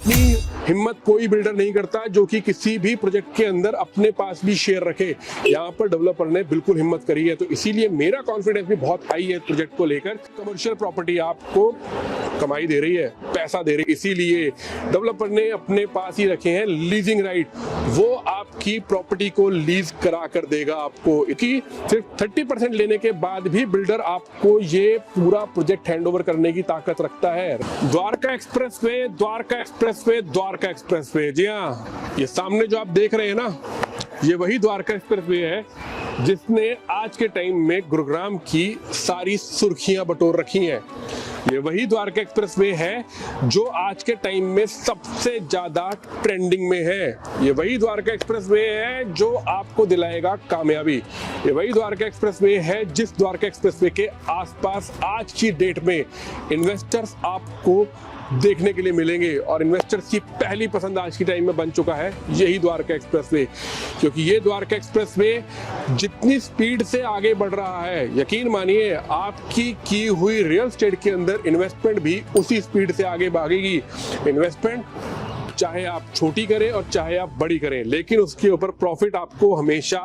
इतनी हिम्मत कोई बिल्डर नहीं करता जो कि किसी भी प्रोजेक्ट के अंदर अपने पास भी शेयर रखे। यहाँ पर डेवलपर ने बिल्कुल हिम्मत करी है, तो इसीलिए मेरा कॉन्फिडेंस भी बहुत हाई है प्रोजेक्ट को लेकर। कमर्शियल प्रॉपर्टी आपको कमाई दे रही है, पैसा दे रही है, इसीलिए डेवलपर ने अपने पास ही रखे हैं लीजिंग राइट। वो आपकी प्रॉपर्टी को लीज करा कर देगा आपको, कि सिर्फ 30% लेने के बाद भी बिल्डर आपको ये पूरा प्रोजेक्ट हैंडओवर करने की ताकत रखता है। Dwarka expressway, Dwarka expressway, Dwarka expressway. जी हाँ, ये सामने जो आप देख रहे हैं ना, ये वही द्वारका एक्सप्रेसवे है जिसने आज के टाइम में गुरुग्राम की सारी सुर्खियां बटोर रखी हैं। ये वही द्वारका एक्सप्रेसवे है जो आज के टाइम में सबसे ज्यादा ट्रेंडिंग में है। ये वही द्वारका एक्सप्रेसवे है जो आपको दिलाएगा कामयाबी। ये वही द्वारका एक्सप्रेसवे है जिस द्वारका एक्सप्रेसवे के आसपास आज की डेट में इन्वेस्टर्स आपको देखने के लिए मिलेंगे, और इन्वेस्टर्स की पहली पसंद आज की टाइम में बन चुका है यही द्वारका एक्सप्रेसवे। क्योंकि ये द्वारका एक्सप्रेसवे जितनी स्पीड से आगे बढ़ रहा है, यकीन मानिए आपकी की हुई रियल एस्टेट के अंदर इन्वेस्टमेंट भी उसी स्पीड से आगे भागेगी। इन्वेस्टमेंट चाहे आप छोटी करें और चाहे आप बड़ी करें, लेकिन उसके ऊपर प्रॉफिट आपको हमेशा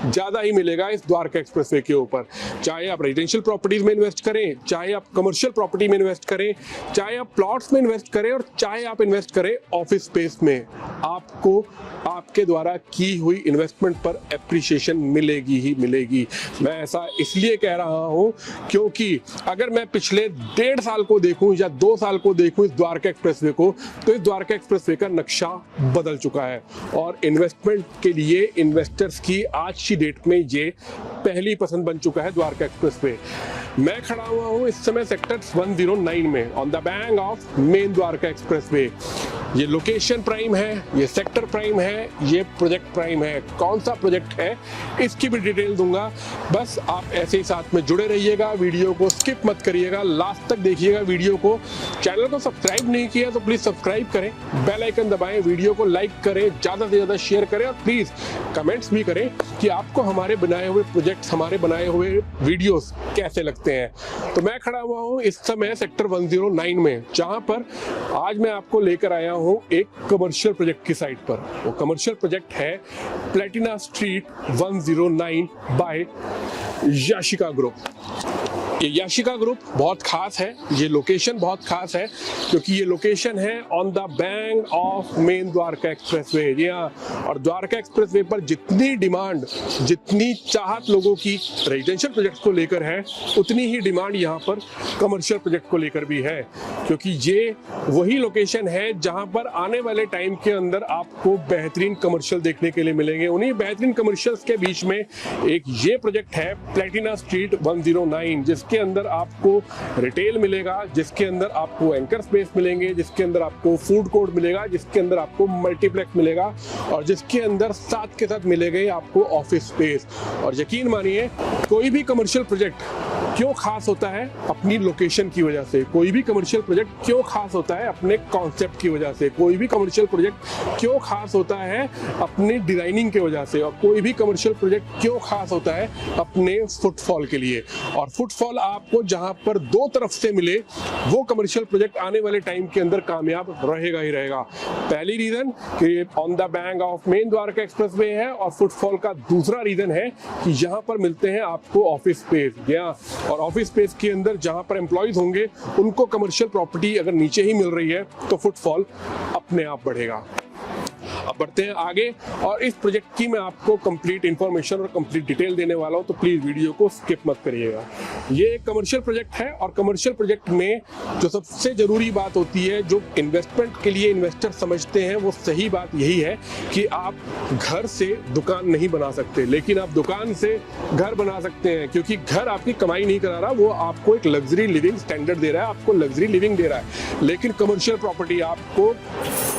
ज्यादा ही मिलेगा इस द्वारका एक्सप्रेसवे के ऊपर। चाहे आप रेजिडेंशियल प्रॉपर्टीज में इन्वेस्ट करें, चाहे आप कमर्शियल प्रॉपर्टी में इन्वेस्ट करें, चाहे आप प्लॉट्स में इन्वेस्ट करें, और चाहे आप इन्वेस्ट करें ऑफिस स्पेस में, आपको आपके द्वारा की हुई इन्वेस्टमेंट पर एप्रिसिएशन मिलेगी ही मिलेगी। मैं ऐसा इसलिए कह रहा हूं क्योंकि अगर मैं पिछले 1.5 साल को देखूं या 2 साल को देखूं इस द्वारका एक्सप्रेसवे को, तो इस द्वारका एक्सप्रेसवे का नक्शा बदल चुका है, और इन्वेस्टमेंट के लिए इन्वेस्टर्स की आज की डेट में ये पहली पसंद बन चुका है द्वारका एक्सप्रेसवे। मैं खड़ा हुआ हूं इस समय सेक्टर 109 में, on the bank of main Dwarka expressway. ये लोकेशन प्राइम है, ये सेक्टर प्राइम है, ये प्रोजेक्ट प्राइम है। कौन सा प्रोजेक्ट है इसकी भी डिटेल दूंगा, बस आप ऐसे ही साथ में जुड़े रहिएगा, वीडियो को स्किप मत करिएगा, लास्ट तक देखिएगा वीडियो को। चैनल को सब्सक्राइब नहीं किया तो प्लीज सब्सक्राइब करें, बेल आइकन दबाएं, वीडियो को लाइक करें, ज्यादा से ज्यादा शेयर करें, और प्लीज कमेंट्स भी करें कि आपको हमारे बनाए हुए प्रोजेक्ट्स, हमारे बनाए हुए वीडियोस कैसे लगते हैं। तो मैं खड़ा हुआ हूं इस समय सेक्टर 109 में, जहां पर आज मैं आपको लेकर आया हूं एक कमर्शियल प्रोजेक्ट की साइट पर। वो कमर्शियल प्रोजेक्ट है Platina street 109 by Yashika group. ये याशिका ग्रुप बहुत खास है, ये लोकेशन बहुत खास है, क्योंकि ये लोकेशन है on the bank of main Dwarka expressway. जी हाँ, और द्वारका एक्सप्रेसवे पर जितनी डिमांड, जितनी चाहत लोगों की रेजिडेंशियल प्रोजेक्ट को लेकर है, उतनी ही डिमांड यहाँ पर कमर्शियल प्रोजेक्ट को लेकर भी है। क्योंकि ये वही लोकेशन है जहाँ पर आने वाले टाइम के अंदर आपको बेहतरीन कमर्शियल देखने के लिए मिलेंगे। उन्हीं बेहतरीन कमर्शियल्स के बीच में एक ये प्रोजेक्ट है प्लेटिना स्ट्रीट 109, जिसके अंदर आपको रिटेल मिलेगा, जिसके अंदर आपको एंकर स्पेस मिलेंगे, जिसके अंदर आपको फूड कोर्ट मिलेगा, जिसके अंदर आपको मल्टीप्लेक्स मिलेगा, और जिसके अंदर साथ के साथ मिलेगा आपको ऑफिस स्पेस। और यकीन मानिए, कोई भी कमर्शियल प्रोजेक्ट क्यों खास होता है? अपनी लोकेशन की वजह से। कोई भी कमर्शियल प्रोजेक्ट क्यों खास होता है? अपने कॉन्सेप्ट की वजह से। कोई भी कमर्शियल प्रोजेक्ट क्यों खास होता है? अपनी डिजाइनिंग की वजह से। और कोई भी कमर्शियल प्रोजेक्ट क्यों खास होता है? अपने फुटफॉल के लिए। और फुटफॉल आपको जहां पर दो तरफ से मिले, वो कमर्शियल प्रोजेक्ट आने वाले टाइम के अंदर कामयाब रहेगा ही रहेगा। पहली रीजन कि on the bank of main Dwarka expressway है, और फुटफॉल का दूसरा रीजन है कि यहाँ पर मिलते हैं आपको ऑफिस स्पेस। और ऑफिस स्पेस के अंदर जहां पर एम्प्लॉयज होंगे, उनको कमर्शियल प्रॉपर्टी अगर नीचे ही मिल रही है, तो फुटफॉल अपने आप बढ़ेगा। अब बढ़ते हैं आगे, और इस प्रोजेक्ट की मैं आपको कंप्लीट इंफॉर्मेशन और कंप्लीट डिटेल देने वाला हूं, तो प्लीज वीडियो को स्किप मत करिएगा। ये एक कमर्शियल प्रोजेक्ट है, और कमर्शियल प्रोजेक्ट में जो सबसे जरूरी बात होती है, जो इन्वेस्टमेंट के लिए इन्वेस्टर समझते हैं, वो सही बात यही है कि आप घर से दुकान नहीं बना सकते, लेकिन आप दुकान से घर बना सकते हैं। क्योंकि घर आपकी कमाई नहीं करा रहा, वो आपको एक लग्जरी लिविंग स्टैंडर्ड दे रहा है, आपको लग्जरी लिविंग दे रहा है। लेकिन कमर्शियल प्रॉपर्टी आपको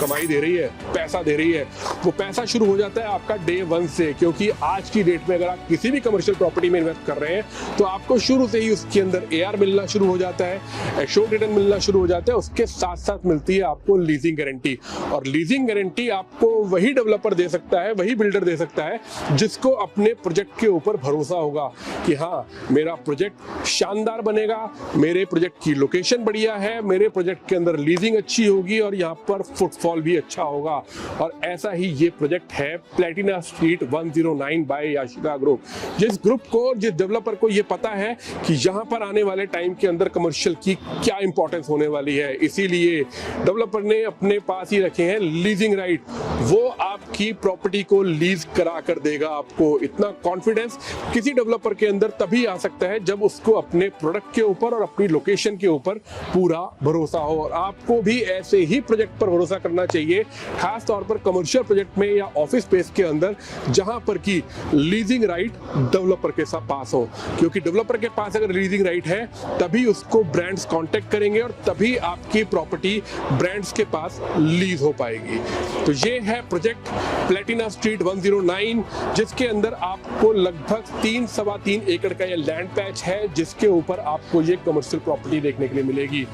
कमाई दे रही है, पैसा दे रही है वो पैसा शुरू हो जाता है आपका डे 1 से, क्योंकि आज की डेट में अगर आप किसी भी कमर्शियल प्रॉपर्टी में इन्वेस्ट कर रहे हैं तो आपको शुरू से ही उसके अंदर AR मिलना शुरू हो जाता है, एश्योर्ड रिटर्न मिलना शुरू हो जाता है, उसके साथ साथ मिलती है आपको लीजिंग गारंटी। और लीजिंग गारंटी आपको वही डेवलपर दे सकता है, वही बिल्डर दे सकता है जिसको अपने प्रोजेक्ट के ऊपर भरोसा होगा कि हाँ मेरा प्रोजेक्ट शानदार बनेगा, मेरे प्रोजेक्ट की लोकेशन बढ़िया है, मेरे प्रोजेक्ट के अंदर लीजिंग अच्छी होगी और यहाँ पर फुटफॉल भी अच्छा होगा। और ऐसा ही ये प्रोजेक्ट है Platina street 109 by Yashika group. जिस ग्रुप को, जिस डेवलपर को ये पता है कि यहाँ पर आने वाले टाइम के अंदर कमर्शियल की क्या इंपॉर्टेंस होने वाली है, इसीलिए डेवलपर ने अपने पास ही रखे हैं लीजिंग राइट। वो आपकी प्रॉपर्टी को लीज करा कर देगा आपको। इतना कॉन्फिडेंस किसी डेवलपर के अंदर तभी आ सकता है जब उसको अपने प्रोडक्ट के ऊपर और अपनी लोकेशन के ऊपर पूरा भरोसा हो। और आपको भी ऐसे ही प्रोजेक्ट पर भरोसा करना चाहिए, खास तौर पर कमर्शियल प्रोजेक्ट में या ऑफिस स्पेस के अंदर जहां पर की लीजिंग राइट डेवलपर के साथ पास हो। क्योंकि डेवलपर के पास अगर लीजिंग राइट है तभी उसको ब्रांड्स कांटेक्ट करेंगे और तभी आपकी प्रॉपर्टी ब्रांड्स के पास लीज हो पाएगी। तो ये है प्रोजेक्ट प्लेटिना स्ट्रीट 109, जिसके अंदर आपको लगभग 3-3.25 एकड़ का ये लैंड पैच है, जिसके ऊपर आपको ये कमर्शियल प्रॉपर्टी देखने के लिए मिलेगी।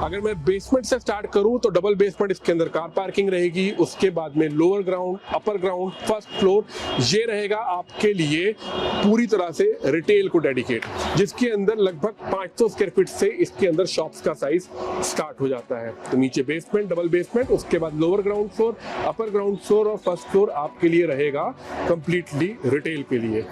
अगर मैं बेसमेंट से स्टार्ट करूं तो डबल बेसमेंट, इसके अंदर कार पार्किंग रहेगी, उसके बाद में lower ground, upper ground, first floor, ये रहेगा आपके लिए पूरी तरह से रिटेल को डेडिकेट, जिसके अंदर लगभग 500 स्क्वायर फीट से इसके अंदर शॉप्स का साइज स्टार्ट हो जाता है। तो नीचे बेसमेंट, डबल बेसमेंट, उसके बाद lower ground floor, upper ground floor और फर्स्ट फ्लोर आपके लिए रहेगा कंप्लीटली रिटेल के लिए।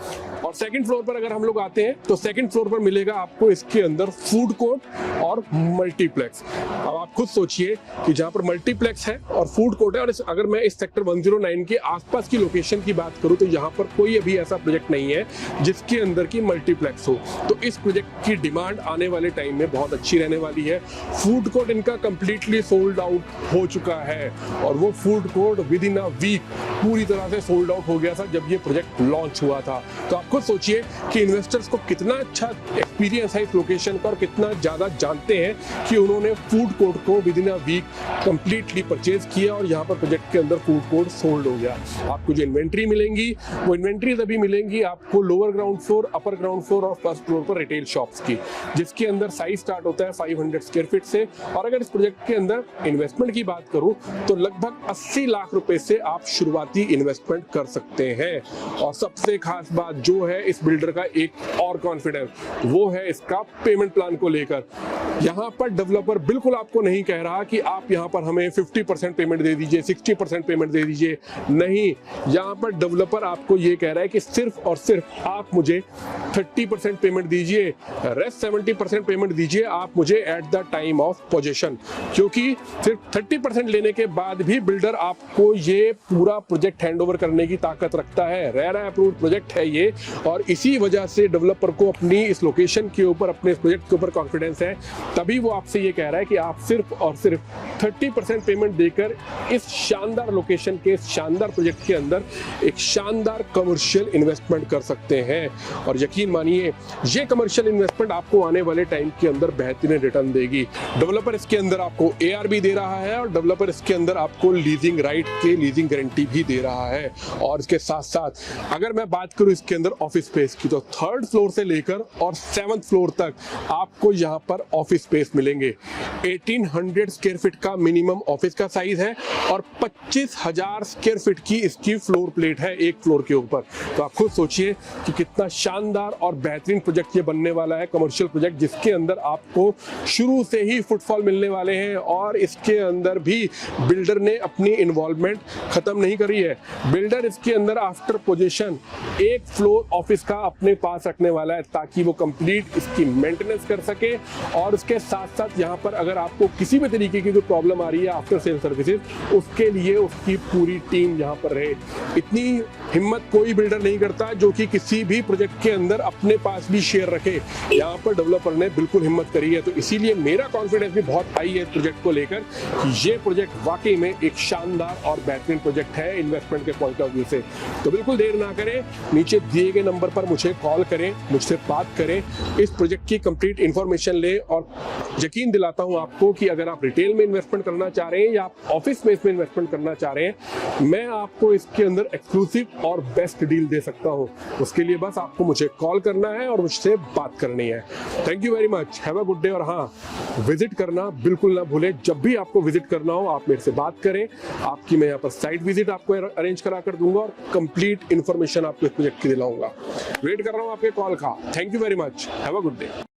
और सेकंड फ्लोर पर अगर हम लोग आते हैं तो सेकंड फ्लोर पर मिलेगा आपको इसके अंदर फूड कोर्ट और मल्टीप्लेक्स। अब आप खुद सोचिए कि जहां पर मल्टीप्लेक्स है और फूड कोर्ट है, और अगर मैं इस सेक्टर 109 के आसपास की लोकेशन की बात करूं तो यहां पर कोई अभी ऐसा प्रोजेक्ट नहीं है जिसके अंदर की मल्टीप्लेक्स हो। तो इस प्रोजेक्ट की डिमांड आने वाले टाइम में बहुत अच्छी रहने वाली है। फूड कोर्ट इनका कंप्लीटली सोल्ड आउट हो चुका है और वो food court within a week पूरी तरह से सोल्ड आउट हो गया था जब ये प्रोजेक्ट लॉन्च हुआ था। तो आप खुद सोचिए कि इन्वेस्टर्स को कितना अच्छा एक्सपीरियंस है इस लोकेशन का और कितना ज्यादा जानते हैं कि उन्होंने फूड कोर्ट को within a week completely purchase किया और यहाँ पर प्रोजेक्ट के अंदर फूड कोर्ट सोल्ड हो गया। आपको जो इन्वेंट्री मिलेंगी वो इन्वेंट्री तभी मिलेंगी आपको lower ground floor, upper ground floor और फर्स्ट फ्लोर पर रिटेल शॉप्स की, जिसके अंदर साइज स्टार्ट होता है 500 स्क्वायर फीट से। और अगर इस प्रोजेक्ट के अंदर इन्वेस्टमेंट की बात करूं तो लगभग 80 लाख रुपए से आप शुरुआती इन्वेस्टमेंट कर सकते हैं। और सबसे खास बात जो है इस बिल्डर का एक और कॉन्फिडेंस, वो है इसका पेमेंट प्लान को लेकर। यहाँ पर डेवलपर बिल्कुल आपको नहीं कह रहा कि आप यहाँ पर हमें 50% पेमेंट दे दीजिए, 60% पेमेंट दे दीजिए, नहीं। यहाँ पर डेवलपर आपको ये कह रहा है कि सिर्फ और सिर्फ आप मुझे 30% पेमेंट दीजिए, रेस्ट 70% पेमेंट दीजिए आप मुझे at the time of possession. क्योंकि सिर्फ 30% लेने के बाद भी बिल्डर आपको ये पूरा प्रोजेक्ट हैंडओवर करने की ताकत रखता है। रेरा अप्रूव्ड प्रोजेक्ट है ये, और इसी वजह से डेवलपर को अपनी इस लोकेशन के ऊपर, अपने इस प्रोजेक्ट के ऊपर कॉन्फिडेंस है, तभी वो आपसे ये कह रहा है कि आप सिर्फ और सिर्फ 30% पेमेंट देकर इस शानदार लोकेशन के, इस शानदार प्रोजेक्ट के अंदर एक शानदार कमर्शियल इन्वेस्टमेंट कर सकते हैं। और यकीन मानिए ये कमर्शियल इन्वेस्टमेंट आपको आने वाले टाइम के अंदर बेहतरीन रिटर्न देगी। डेवलपर इसके अंदर आपको AR भी दे रहा है और डेवलपर इसके अंदर आपको लीजिंग राइट के लीजिंग गारंटी भी दे रहा है। और इसके साथ साथ अगर मैं बात करूं इसके अंदर ऑफिस स्पेस की, तो 3rd फ्लोर से लेकर और 7th फ्लोर तक आपको यहाँ पर ऑफिस स्पेस मिलेंगे। 1800 स्क्वायर फीट का मिनिमम ऑफिस का साइज है और 25,000 स्क्वायर फीट की इसकी फ्लोर प्लेट है एक फ्लोर के ऊपर। तो आप खुद सोचिए कि कितना शानदार और बेहतरीन प्रोजेक्ट ये बनने वाला है, कमर्शियल प्रोजेक्ट, जिसके अंदर आपको शुरू से ही फुटफॉल मिलने वाले हैं। और इसके अंदर भी बिल्डर ने अपनी इन्वॉल्वमेंट खत्म नहीं करी है। बिल्डर इसके अंदर आफ्टर पोजीशन एक फ्लोर ऑफिस का अपने पास रखने वाला है ताकि वो कंप्लीट इसकी मेंटेनेंस कर सके। और उसके साथ साथ यहाँ पर अगर आपको किसी भी तरीके की कोई प्रॉब्लम आ रही है आफ्टर सेल सर्विसेज, उसके लिए उसकी पूरी टीम यहाँ पर रहे। इतनी हिम्मत कोई बिल्डर नहीं करता जो कि किसी भी प्रोजेक्ट के अंदर अपने पास भी शेयर रखे। यहाँ पर डेवलपर ने बिल्कुल हिम्मत करी है। तो इसीलिए मेरा कॉन्फिडेंस भी बहुत हाई है इस प्रोजेक्ट को लेकर कि ये प्रोजेक्ट वाकई में एक शानदार और बेहतरीन प्रोजेक्ट है इन्वेस्टमेंट के पॉइंट ऑफ व्यू से। तो बिल्कुल देर ना करें, नीचे दिए गए नंबर पर मुझे कॉल करें, मुझसे बात करें, इस प्रोजेक्ट की कंप्लीट इंफॉर्मेशन लें। और यकीन दिलाता हूं आपको कि अगर आप रिटेल में इन्वेस्टमेंट करना चाह रहे हैं या आप ऑफिस में इसमें इन्वेस्टमेंट करना चाह रहे हैं, मैं आपको इसके अंदर एक्सक्लूसिव और बेस्ट डील दे सकता हूं। उसके लिए बस आपको मुझे कॉल करना है और मुझसे बात करनी है। Thank you very much, have a good day. और हाँ, विजिट करना बिल्कुल ना भूलें। जब भी आपको विजिट करना हो आप मेरे से बात करें, आपकी मैं यहाँ पर साइट विजिट आपको अरेंज करा कर दूंगा और कंप्लीट इन्फॉर्मेशन आपको इस प्रोजेक्ट की दिलाऊंगा। वेट कर रहा हूँ आपके कॉल का। Thank you very much, have a good day.